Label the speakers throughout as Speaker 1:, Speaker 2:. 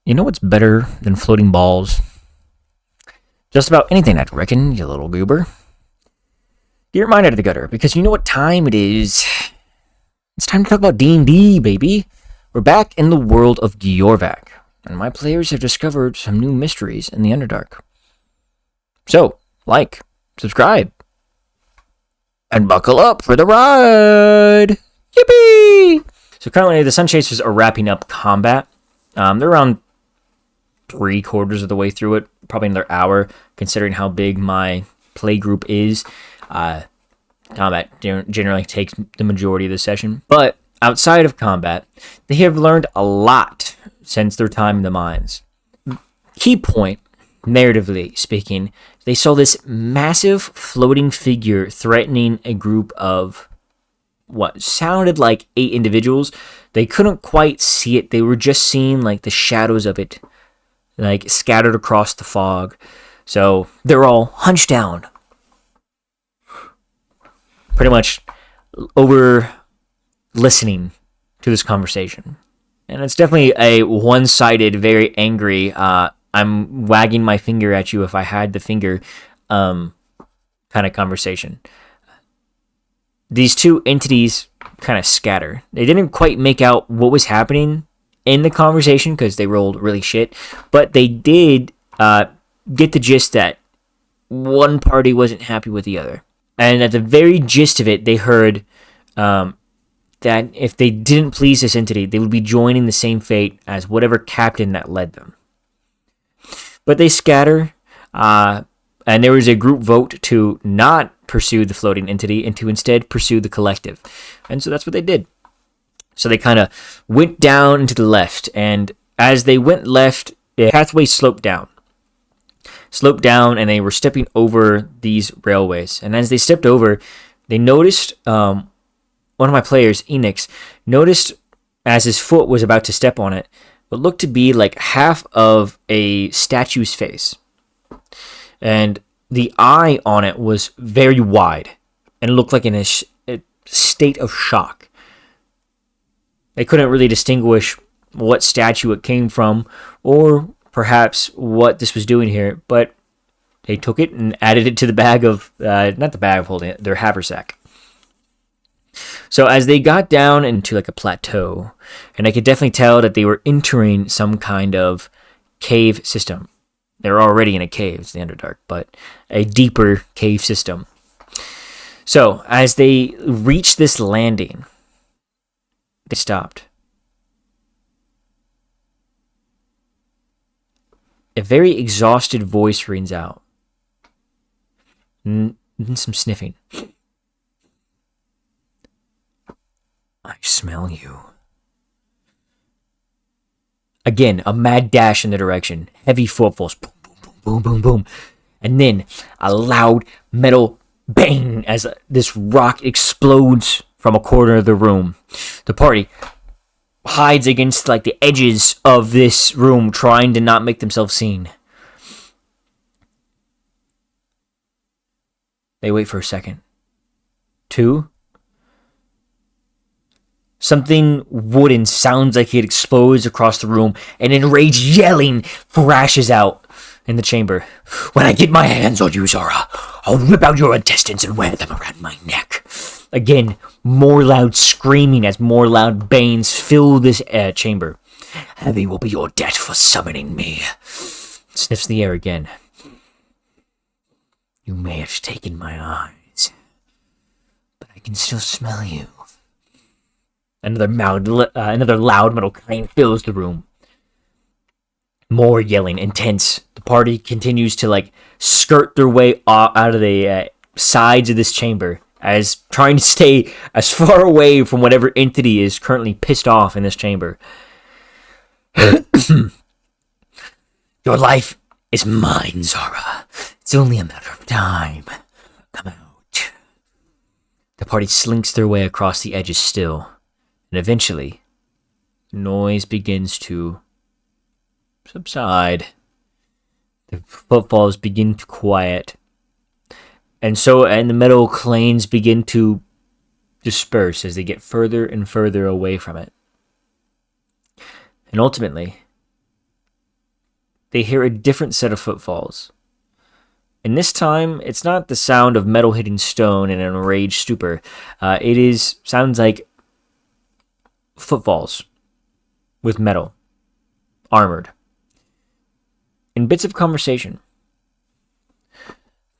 Speaker 1: You know what's better than floating balls? Just about anything, I reckon, you little goober. Get your mind out of the gutter, because you know what time it is. It's time to talk about D&D, baby. We're back in the world of Giorvak, and my players have discovered some new mysteries in the Underdark. So, like, subscribe, and buckle up for the ride! Yippee! So currently, the Sunchasers are wrapping up combat. They're around 3/4 of the way through it, probably another hour, considering how big my play group is. Combat generally takes the majority of the session. But outside of combat, they have learned a lot since their time in the mines. Key point, narratively speaking, they saw this massive floating figure threatening a group of what sounded like 8 individuals. They couldn't quite see it. They were just seeing like the shadows of it, like scattered across the fog. So they're all hunched down, pretty much over listening to this conversation. And it's definitely a one-sided, very angry, I'm wagging my finger at you if I had the finger kind of conversation. These two entities kind of scatter. They didn't quite make out what was happening in the conversation because they rolled really shit, but they did get the gist that one party wasn't happy with the other. And at the very gist of it, they heard that if they didn't please this entity, they would be joining the same fate as whatever captain that led them. But they scatter, and there was a group vote to not pursue the floating entity and to instead pursue the collective. And so that's what they did. So they kind of went down to the left, and as they went left, the pathway sloped down, and they were stepping over these railways. And as they stepped over, they noticed, one of my players, Enix, noticed as his foot was about to step on it, what looked to be like half of a statue's face. And the eye on it was very wide and looked like in a state of shock. They couldn't really distinguish what statue it came from or perhaps what this was doing here, but they took it and added it to the bag of, not the bag of holding it, their haversack. So as they got down into like a plateau, and I could definitely tell that they were entering some kind of cave system. They were already in a cave, it's the Underdark, but a deeper cave system. So as they reached this landing, they stopped. A very exhausted voice rings out. And some sniffing. I smell you. Again, a mad dash in the direction. Heavy footfalls. Boom, boom, boom, boom, boom, boom. And then a loud metal bang as this rock explodes from a corner of the room. The party hides against like the edges of this room, trying to not make themselves seen. They wait for a second. 2. Something wooden sounds like it explodes across the room, and enraged yelling thrashes out in the chamber. When I get my hands on you, Zara, I'll rip out your intestines and wear them around my neck. Again, more loud screaming as more loud bangs fill this chamber. Heavy will be your debt for summoning me. Sniffs the air again. You may have taken my eyes, but I can still smell you. Another loud metal clang fills the room. More yelling, intense. The party continues to like skirt their way out of the sides of this chamber, as trying to stay as far away from whatever entity is currently pissed off in this chamber. Your life is mine, Zara. It's only a matter of time. Come out. The party slinks their way across the edges still. And eventually, noise begins to subside. The footfalls begin to quiet. And the metal clangs begin to disperse as they get further and further away from it. And ultimately, they hear a different set of footfalls. And this time, it's not the sound of metal hitting stone in an enraged stupor. Sounds like footfalls with metal, armored. In bits of conversation.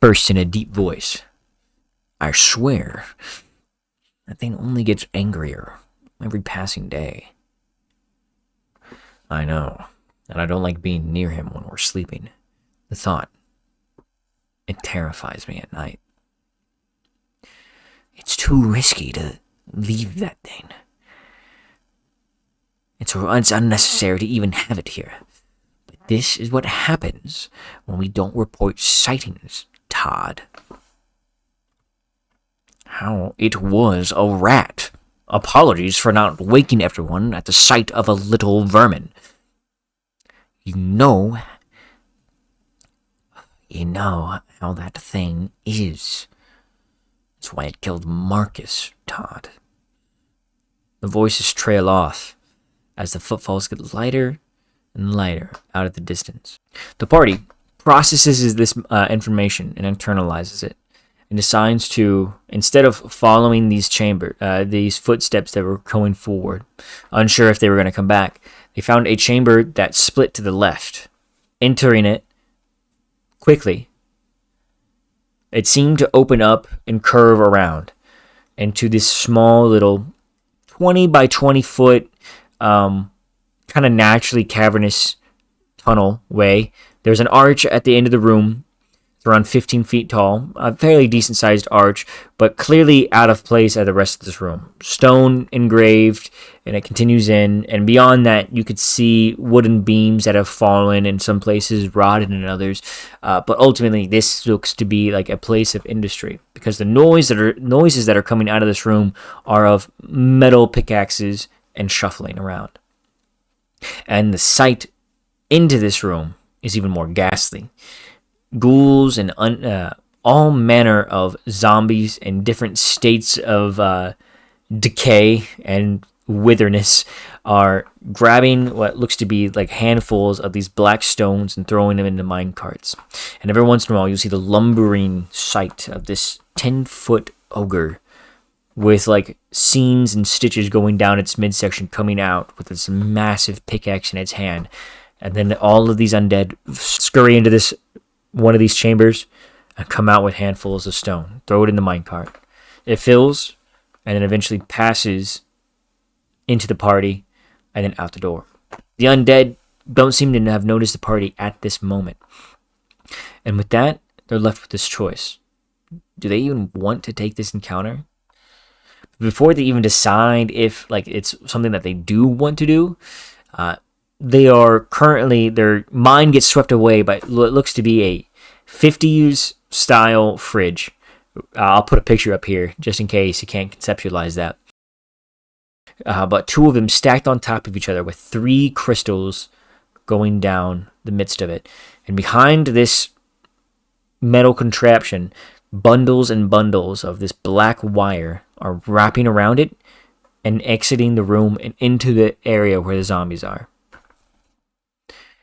Speaker 1: First, in a deep voice, I swear, that thing only gets angrier every passing day. I know, and I don't like being near him when we're sleeping. The thought, it terrifies me at night. It's too risky to leave that thing. It's unnecessary to even have it here. But this is what happens when we don't report sightings, Todd. How it was a rat. Apologies for not waking everyone at the sight of a little vermin. You know how that thing is. That's why it killed Marcus, Todd. The voices trail off as the footfalls get lighter and lighter out of the distance. The party processes this information and internalizes it, and decides to, instead of following these footsteps that were going forward, unsure if they were going to come back, they found a chamber that split to the left. Entering it quickly, it seemed to open up and curve around into this small little 20 by 20 foot kind of naturally cavernous tunnel way. There's an arch at the end of the room. It's around 15 feet tall, a fairly decent sized arch, but clearly out of place at the rest of this room. Stone engraved, and it continues in, and beyond that you could see wooden beams that have fallen in some places, rotted in others, but ultimately this looks to be like a place of industry, because the noises that are coming out of this room are of metal pickaxes and shuffling around. And the sight into this room is even more ghastly. Ghouls and all manner of zombies in different states of decay and witherness are grabbing what looks to be like handfuls of these black stones and throwing them into mine carts. And every once in a while you'll see the lumbering sight of this 10-foot ogre with like seams and stitches going down its midsection, coming out with this massive pickaxe in its hand. And then all of these undead scurry into this one of these chambers and come out with handfuls of stone. Throw it in the minecart. It fills and then eventually passes into the party and then out the door. The undead don't seem to have noticed the party at this moment. And with that, they're left with this choice. Do they even want to take this encounter? Before they even decide if it's something that they do want to do, their mind gets swept away by what looks to be a 50s style fridge. I'll put a picture up here just in case you can't conceptualize that. But two of them stacked on top of each other with 3 crystals going down the midst of it. And behind this metal contraption, bundles and bundles of this black wire are wrapping around it and exiting the room and into the area where the zombies are.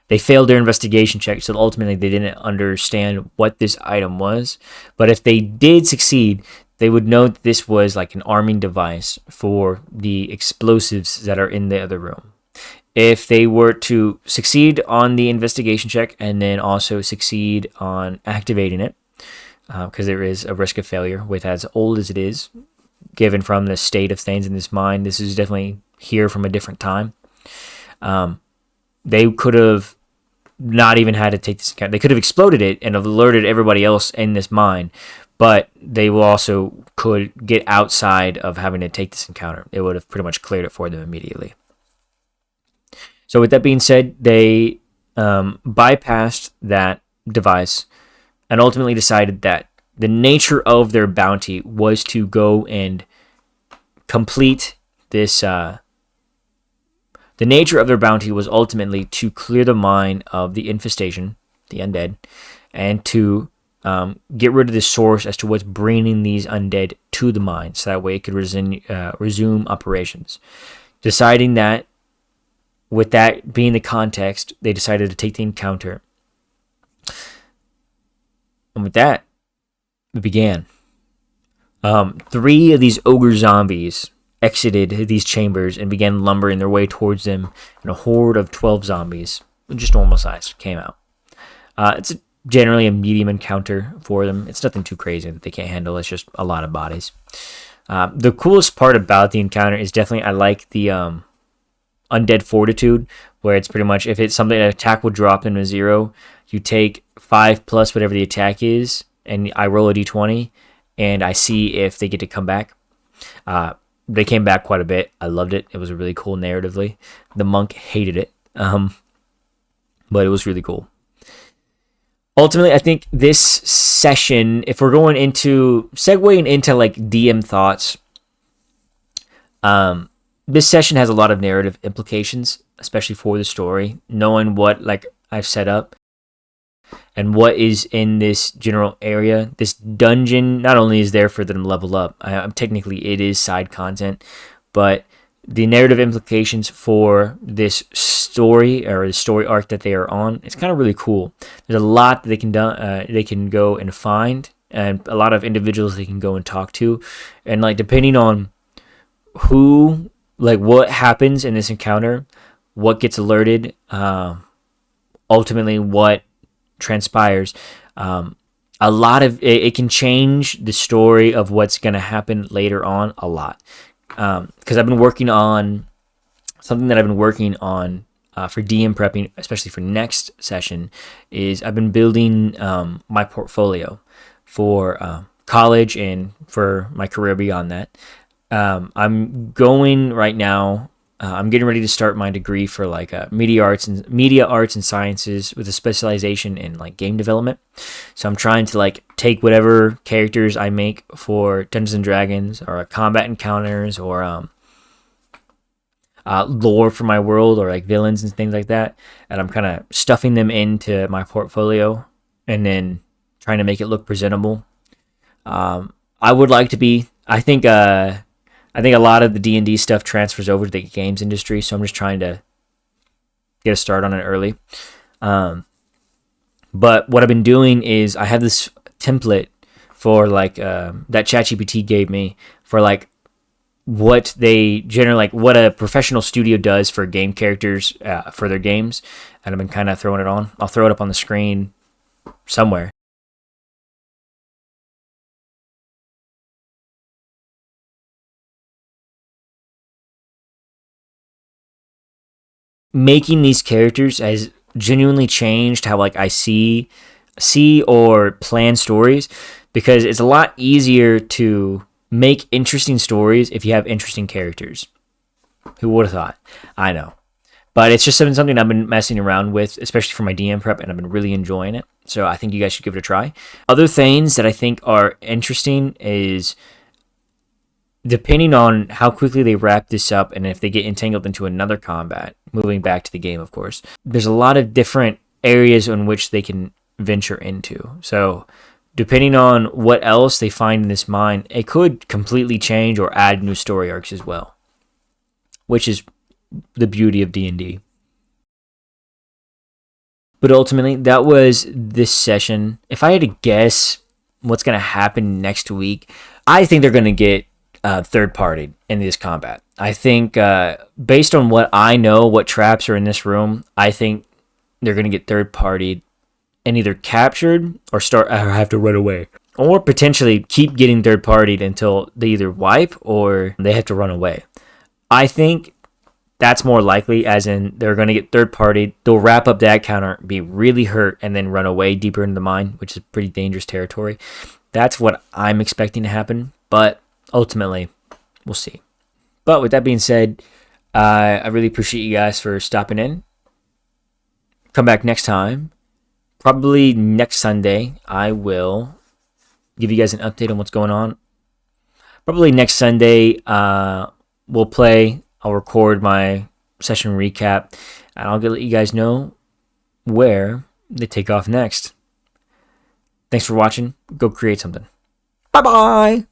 Speaker 1: They failed their investigation check, so ultimately they didn't understand what this item was. But if they did succeed, they would know that this was like an arming device for the explosives that are in the other room. If they were to succeed on the investigation check and then also succeed on activating it, because there is a risk of failure with as old as it is, given from the state of things in this mine, this is definitely here from a different time. They could have not even had to take this account. They could have exploded it and have alerted everybody else in this mine, but they also could get outside of having to take this encounter. It would have pretty much cleared it for them immediately. So with that being said, they bypassed that device and ultimately decided that the nature of their bounty was to go and complete this. The nature of their bounty was ultimately to clear the mine of the infestation, the undead, and to get rid of the source as to what's bringing these undead to the mine, so that way it could resume operations. Deciding that with that being the context, they decided to take the encounter. And with that, it began. 3 of these ogre zombies exited these chambers and began lumbering their way towards them, and a horde of 12 zombies, just normal size, came out. It's generally a medium encounter for them. It's nothing too crazy that they can't handle. It's just a lot of bodies. The coolest part about the encounter is definitely I like the undead fortitude, where it's pretty much if it's something an attack will drop into 0, you take 5 plus whatever the attack is, and I roll a d20, and I see if they get to come back. They came back quite a bit. I loved it. It was really cool narratively. The monk hated it, but it was really cool. Ultimately, I think this session, if we're going into segueing into like DM thoughts, this session has a lot of narrative implications, especially for the story, knowing what like I've set up and what is in this general area. This dungeon not only is there for them to level up, technically it is side content, but the narrative implications for this story or the story arc that they are on, it's kind of really cool. There's a lot that they can go and find, and a lot of individuals they can go and talk to, and like depending on who, like what happens in this encounter, what gets alerted, ultimately what transpires, a lot of it can change the story of what's going to happen later on a lot. Because I've been working on something that I've been working on for DM prepping, especially for next session, is I've been building my portfolio for college and for my career beyond that. I'm going right now. I'm getting ready to start my degree for like media arts and sciences with a specialization in like game development. So I'm trying to like take whatever characters I make for Dungeons and Dragons or combat encounters or lore for my world or like villains and things like that, and I'm kind of stuffing them into my portfolio and then trying to make it look presentable. I would like to be. I think a lot of the D&D stuff transfers over to the games industry, so I'm just trying to get a start on it early. But what I've been doing is I have this template for like that ChatGPT gave me for like what they generally like what a professional studio does for game characters for their games, and I've been kind of throwing it on. I'll throw it up on the screen somewhere. Making these characters has genuinely changed how like I see or plan stories, because it's a lot easier to make interesting stories if you have interesting characters. Who would have thought? I know. But it's just something I've been messing around with, especially for my DM prep, and I've been really enjoying it. So I think you guys should give it a try. Other things that I think are interesting is depending on how quickly they wrap this up and if they get entangled into another combat, moving back to the game, of course, there's a lot of different areas in which they can venture into. So depending on what else they find in this mine, it could completely change or add new story arcs as well, which is the beauty of D&D. But ultimately, that was this session. If I had to guess what's going to happen next week, I think they're going to get third-partied in this combat. I think based on what I know, what traps are in this room, I think they're going to get third-partied and either captured or have to run away. Or potentially keep getting third-partied until they either wipe or they have to run away. I think that's more likely, as in they're going to get third-partied, they'll wrap up that counter, be really hurt, and then run away deeper into the mine, which is pretty dangerous territory. That's what I'm expecting to happen, but ultimately, we'll see. But with that being said, I really appreciate you guys for stopping in. Come back next time. Probably next Sunday, I will give you guys an update on what's going on. Probably next Sunday, we'll play. I'll record my session recap, and I'll let you guys know where they take off next. Thanks for watching. Go create something. Bye-bye!